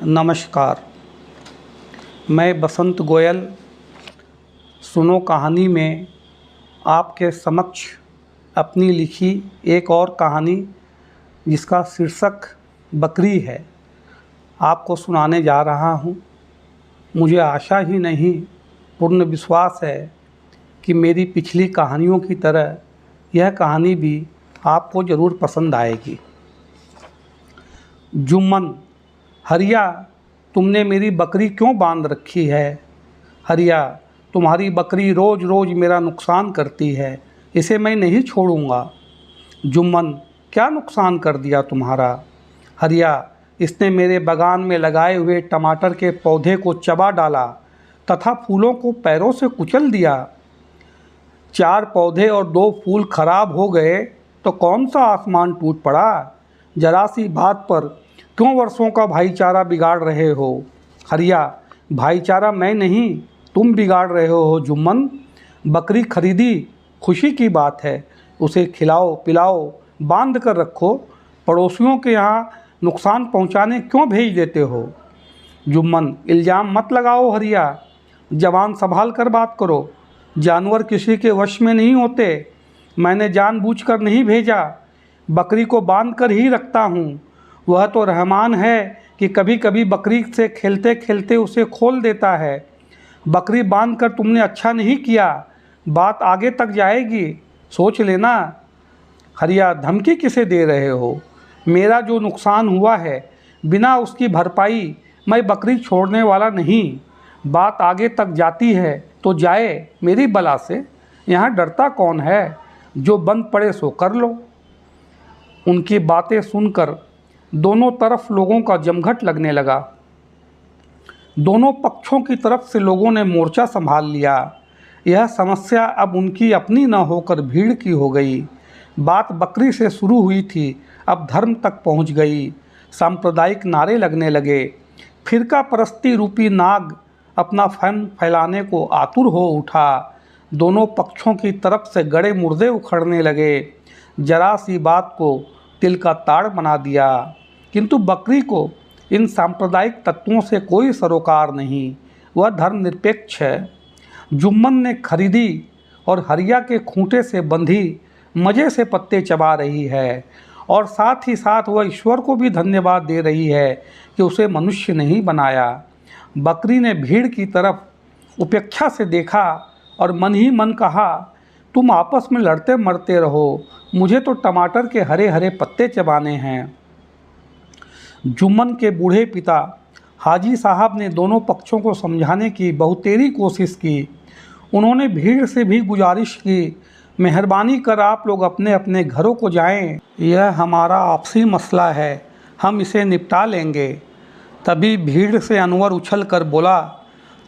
नमस्कार। मैं बसंत गोयल सुनो कहानी में आपके समक्ष अपनी लिखी एक और कहानी जिसका शीर्षक बकरी है आपको सुनाने जा रहा हूँ। मुझे आशा ही नहीं पूर्ण विश्वास है कि मेरी पिछली कहानियों की तरह यह कहानी भी आपको ज़रूर पसंद आएगी। जुम्मन, हरिया, तुमने मेरी बकरी क्यों बांध रखी है? हरिया, तुम्हारी बकरी रोज़ रोज़ मेरा नुकसान करती है, इसे मैं नहीं छोड़ूंगा। जुम्मन, क्या नुकसान कर दिया तुम्हारा? हरिया, इसने मेरे बागान में लगाए हुए टमाटर के पौधे को चबा डाला तथा फूलों को पैरों से कुचल दिया। 4 पौधे और 2 फूल खराब हो गए तो कौन सा आसमान टूट पड़ा? जरा सी बात पर क्यों वर्षों का भाईचारा बिगाड़ रहे हो? हरिया, भाईचारा मैं नहीं तुम बिगाड़ रहे हो। जुम्मन, बकरी खरीदी खुशी की बात है, उसे खिलाओ पिलाओ बांध कर रखो, पड़ोसियों के यहाँ नुकसान पहुँचाने क्यों भेज देते हो? जुम्मन, इल्ज़ाम मत लगाओ हरिया, जवान संभाल कर बात करो। जानवर किसी के वश में नहीं होते, मैंने जानबूझकर नहीं भेजा, बकरी को बांध कर ही रखता हूँ। वह तो रहमान है कि कभी कभी बकरी से खेलते खेलते उसे खोल देता है। बकरी बांध कर तुमने अच्छा नहीं किया, बात आगे तक जाएगी, सोच लेना। हरिया, धमकी किसे दे रहे हो? मेरा जो नुकसान हुआ है बिना उसकी भरपाई मैं बकरी छोड़ने वाला नहीं। बात आगे तक जाती है तो जाए मेरी बला से, यहाँ डरता कौन है? जो बंद पड़े सो कर लो। उनकी बातें सुनकर दोनों तरफ लोगों का जमघट लगने लगा। दोनों पक्षों की तरफ से लोगों ने मोर्चा संभाल लिया। यह समस्या अब उनकी अपनी न होकर भीड़ की हो गई। बात बकरी से शुरू हुई थी, अब धर्म तक पहुंच गई। सांप्रदायिक नारे लगने लगे। फिरका परस्ती रूपी नाग अपना फन फैलाने को आतुर हो उठा। दोनों पक्षों की तरफ से गड़े मुर्दे उखड़ने लगे। जरा सी बात को तिल का ताड़ बना दिया। किंतु बकरी को इन सांप्रदायिक तत्वों से कोई सरोकार नहीं, वह धर्मनिरपेक्ष है। जुम्मन ने खरीदी और हरिया के खूंटे से बंधी मज़े से पत्ते चबा रही है और साथ ही साथ वह ईश्वर को भी धन्यवाद दे रही है कि उसे मनुष्य नहीं बनाया। बकरी ने भीड़ की तरफ उपेक्षा से देखा और मन ही मन कहा, तुम आपस में लड़ते मरते रहो, मुझे तो टमाटर के हरे हरे पत्ते चबाने हैं। जुम्मन के बूढ़े पिता हाजी साहब ने दोनों पक्षों को समझाने की बहुतेरी कोशिश की। उन्होंने भीड़ से भी गुजारिश की, मेहरबानी कर आप लोग अपने अपने घरों को जाएं, यह हमारा आपसी मसला है, हम इसे निपटा लेंगे। तभी भीड़ से अनवर उछल कर बोला,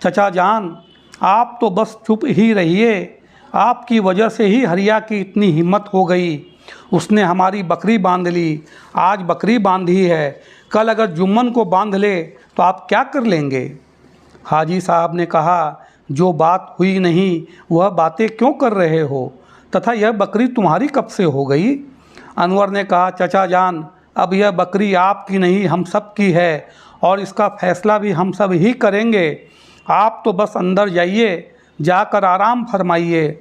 चचा जान, आप तो बस चुप ही रहिए, आपकी वजह से ही हरिया की इतनी हिम्मत हो गई, उसने हमारी बकरी बांध ली। आज बकरी बांधी है, कल अगर जुम्मन को बांध ले तो आप क्या कर लेंगे? हाजी साहब ने कहा, जो बात हुई नहीं वह बातें क्यों कर रहे हो, तथा यह बकरी तुम्हारी कब से हो गई? अनवर ने कहा, चचा जान, अब यह बकरी आपकी नहीं हम सब की है और इसका फैसला भी हम सब ही करेंगे। आप तो बस अंदर जाइए, जाकर आराम फरमाइए।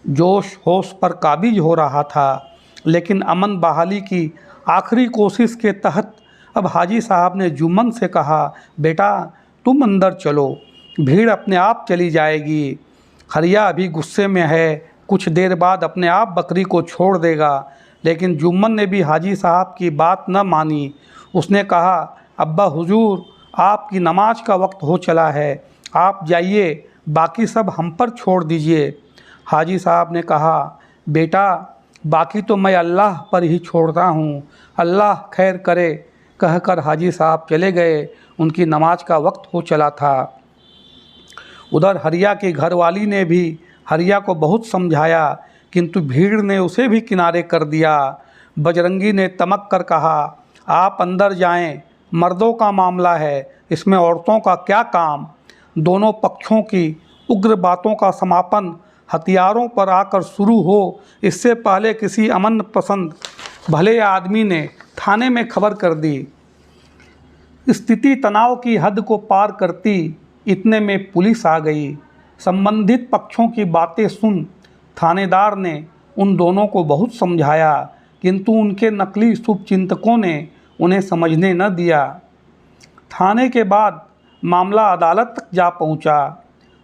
जोश होश पर काबिज हो रहा था, लेकिन अमन बहाली की आखिरी कोशिश के तहत अब हाजी साहब ने जुम्मन से कहा, बेटा तुम अंदर चलो, भीड़ अपने आप चली जाएगी। हरिया अभी गुस्से में है, कुछ देर बाद अपने आप बकरी को छोड़ देगा। लेकिन जुम्मन ने भी हाजी साहब की बात न मानी। उसने कहा, अब्बा हुजूर, आपकी नमाज का वक्त हो चला है, आप जाइए, बाकी सब हम पर छोड़ दीजिए। हाजी साहब ने कहा, बेटा बाकी तो मैं अल्लाह पर ही छोड़ता हूँ, अल्लाह खैर करे। कहकर हाजी साहब चले गए। उनकी नमाज का वक्त हो चला था। उधर हरिया की घरवाली ने भी हरिया को बहुत समझाया, किंतु भीड़ ने उसे भी किनारे कर दिया। बजरंगी ने तमक कर कहा, आप अंदर जाएं, मर्दों का मामला है, इसमें औरतों का क्या काम? दोनों पक्षों की उग्र बातों का समापन हथियारों पर आकर शुरू हो, इससे पहले किसी अमन पसंद भले आदमी ने थाने में खबर कर दी। स्थिति तनाव की हद को पार करती इतने में पुलिस आ गई। संबंधित पक्षों की बातें सुन थानेदार ने उन दोनों को बहुत समझाया, किंतु उनके नकली शुभचिंतकों ने उन्हें समझने न दिया। थाने के बाद मामला अदालत तक जा पहुंचा।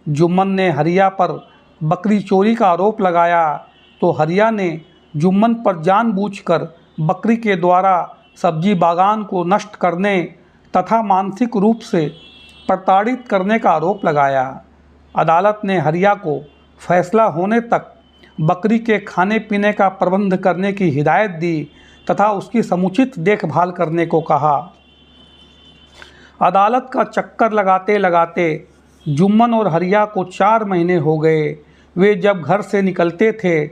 जुम्मन ने हरिया पर बकरी चोरी का आरोप लगाया तो हरिया ने जुम्मन पर जानबूझकर बकरी के द्वारा सब्जी बागान को नष्ट करने तथा मानसिक रूप से प्रताड़ित करने का आरोप लगाया। अदालत ने हरिया को फैसला होने तक बकरी के खाने पीने का प्रबंध करने की हिदायत दी तथा उसकी समुचित देखभाल करने को कहा। अदालत का चक्कर लगाते लगाते जुम्मन और हरिया को 4 महीने हो गए। वे जब घर से निकलते थे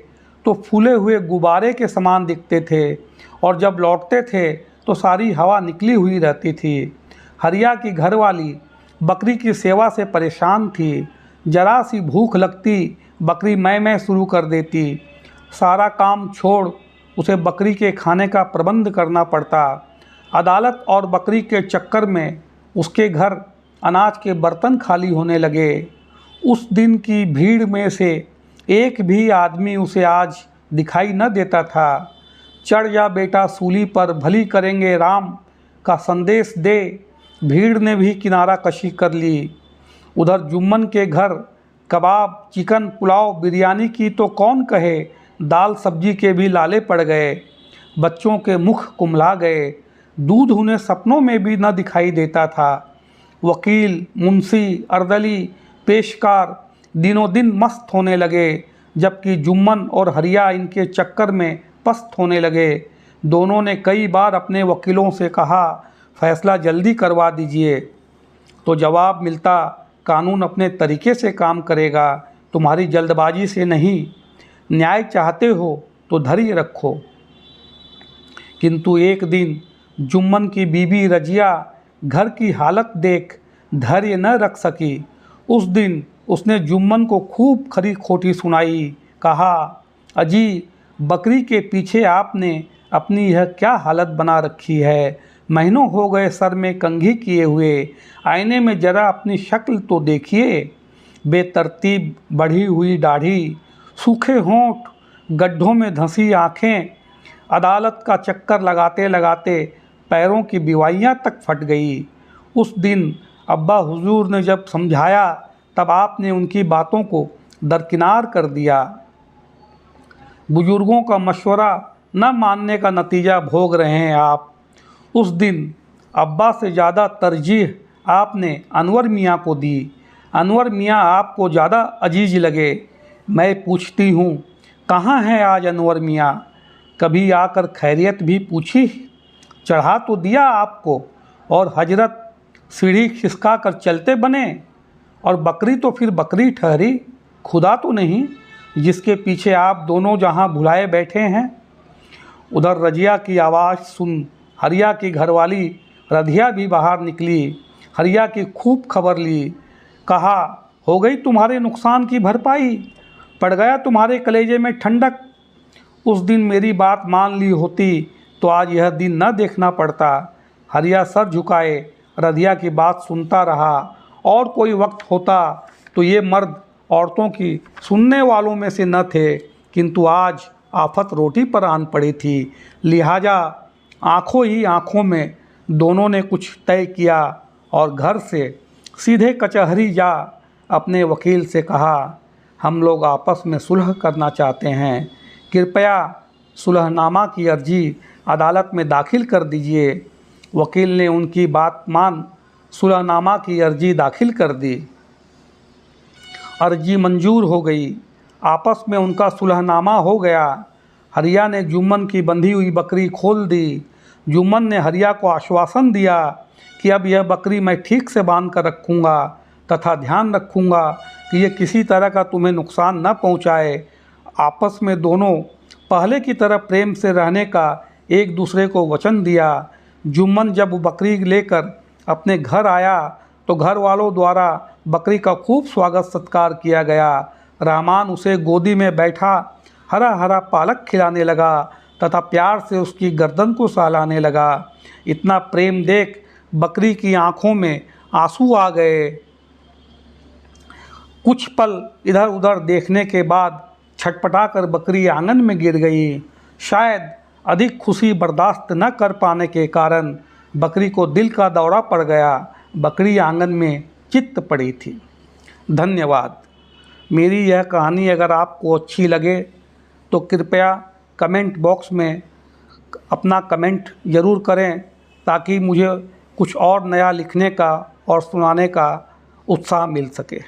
तो फूले हुए गुब्बारे के समान दिखते थे और जब लौटते थे तो सारी हवा निकली हुई रहती थी। हरिया की घरवाली बकरी की सेवा से परेशान थी। जरा सी भूख लगती बकरी मैं शुरू कर देती। सारा काम छोड़ उसे बकरी के खाने का प्रबंध करना पड़ता। अदालत और बकरी के चक्कर में उसके घर अनाज के बर्तन खाली होने लगे। उस दिन की भीड़ में से एक भी आदमी उसे आज दिखाई न देता था। चढ़ जा बेटा सूली पर, भली करेंगे राम का संदेश दे, भीड़ ने भी किनारा कशी कर ली। उधर जुम्मन के घर कबाब, चिकन, पुलाव, बिरयानी की तो कौन कहे, दाल सब्जी के भी लाले पड़ गए। बच्चों के मुख कुम्हला गए। दूध उन्हें सपनों में भी न दिखाई देता था। वकील, मुंशी, अर्दली, पेशकार दिनों दिन मस्त होने लगे, जबकि जुम्मन और हरिया इनके चक्कर में पस्त होने लगे। दोनों ने कई बार अपने वकीलों से कहा, फैसला जल्दी करवा दीजिए, तो जवाब मिलता, कानून अपने तरीके से काम करेगा, तुम्हारी जल्दबाजी से नहीं। न्याय चाहते हो तो धैर्य रखो। किंतु एक दिन जुम्मन की बीबी रजिया घर की हालत देख धैर्य न रख सकी। उस दिन उसने जुम्मन को खूब खरी खोटी सुनाई। कहा, अजी, बकरी के पीछे आपने अपनी यह क्या हालत बना रखी है। महीनों हो गए सर में कंघी किए हुए, आईने में जरा अपनी शक्ल तो देखिए। बेतरतीब बढ़ी हुई दाढ़ी, सूखे होंठ, गड्ढों में धंसी आँखें। अदालत का चक्कर लगाते लगाते पैरों की बिवाइयाँ तक फट गई। उस दिन अब्बा हुजूर ने जब समझाया तब आपने उनकी बातों को दरकिनार कर दिया। बुजुर्गों का मशवरा न मानने का नतीजा भोग रहे हैं आप। उस दिन अब्बा से ज़्यादा तरजीह आपने अनवर मियाँ को दी। अनवर मियाँ आपको ज़्यादा अजीज लगे। मैं पूछती हूँ, कहाँ हैं आज अनवर मियाँ? कभी आकर खैरियत भी पूछी? चढ़ा तो दिया आपको, और हजरत सीढ़ी खिसका कर चलते बने, और बकरी तो फिर बकरी ठहरी, खुदा तो नहीं जिसके पीछे आप दोनों जहाँ भुलाए बैठे हैं। उधर रजिया की आवाज़ सुन हरिया की घरवाली रधिया भी बाहर निकली। हरिया की खूब खबर ली। कहा, हो गई तुम्हारे नुकसान की भरपाई, पड़ गया तुम्हारे कलेजे में ठंडक। उस दिन मेरी बात मान ली होती तो आज यह दिन न देखना पड़ता। हरिया सर झुकाए रधिया की बात सुनता रहा। और कोई वक्त होता तो ये मर्द औरतों की सुनने वालों में से न थे, किंतु आज आफत रोटी पर आन पड़ी थी। लिहाजा आँखों ही आँखों में दोनों ने कुछ तय किया और घर से सीधे कचहरी जा अपने वकील से कहा, हम लोग आपस में सुलह करना चाहते हैं, कृपया सुलहनामा की अर्जी अदालत में दाखिल कर दीजिए। वकील ने उनकी बात मान सुलहनामा की अर्जी दाखिल कर दी। अर्जी मंजूर हो गई। आपस में उनका सुलहनामा हो गया। हरिया ने जुम्मन की बंधी हुई बकरी खोल दी। जुम्मन ने हरिया को आश्वासन दिया कि अब यह बकरी मैं ठीक से बांध कर रखूँगा तथा ध्यान रखूँगा कि यह किसी तरह का तुम्हें नुकसान न पहुँचाए। आपस में दोनों पहले की तरह प्रेम से रहने का एक दूसरे को वचन दिया। जुम्मन जब बकरी लेकर अपने घर आया तो घर वालों द्वारा बकरी का खूब स्वागत सत्कार किया गया। रहमान उसे गोदी में बैठा हरा हरा पालक खिलाने लगा तथा प्यार से उसकी गर्दन को सहलाने लगा। इतना प्रेम देख बकरी की आंखों में आंसू आ गए। कुछ पल इधर उधर देखने के बाद छटपटाकर बकरी आंगन में गिर गई। शायद अधिक खुशी बर्दाश्त न कर पाने के कारण बकरी को दिल का दौरा पड़ गया। बकरी आंगन में चित्त पड़ी थी। धन्यवाद। मेरी यह कहानी अगर आपको अच्छी लगे तो कृपया कमेंट बॉक्स में अपना कमेंट ज़रूर करें, ताकि मुझे कुछ और नया लिखने का और सुनाने का उत्साह मिल सके।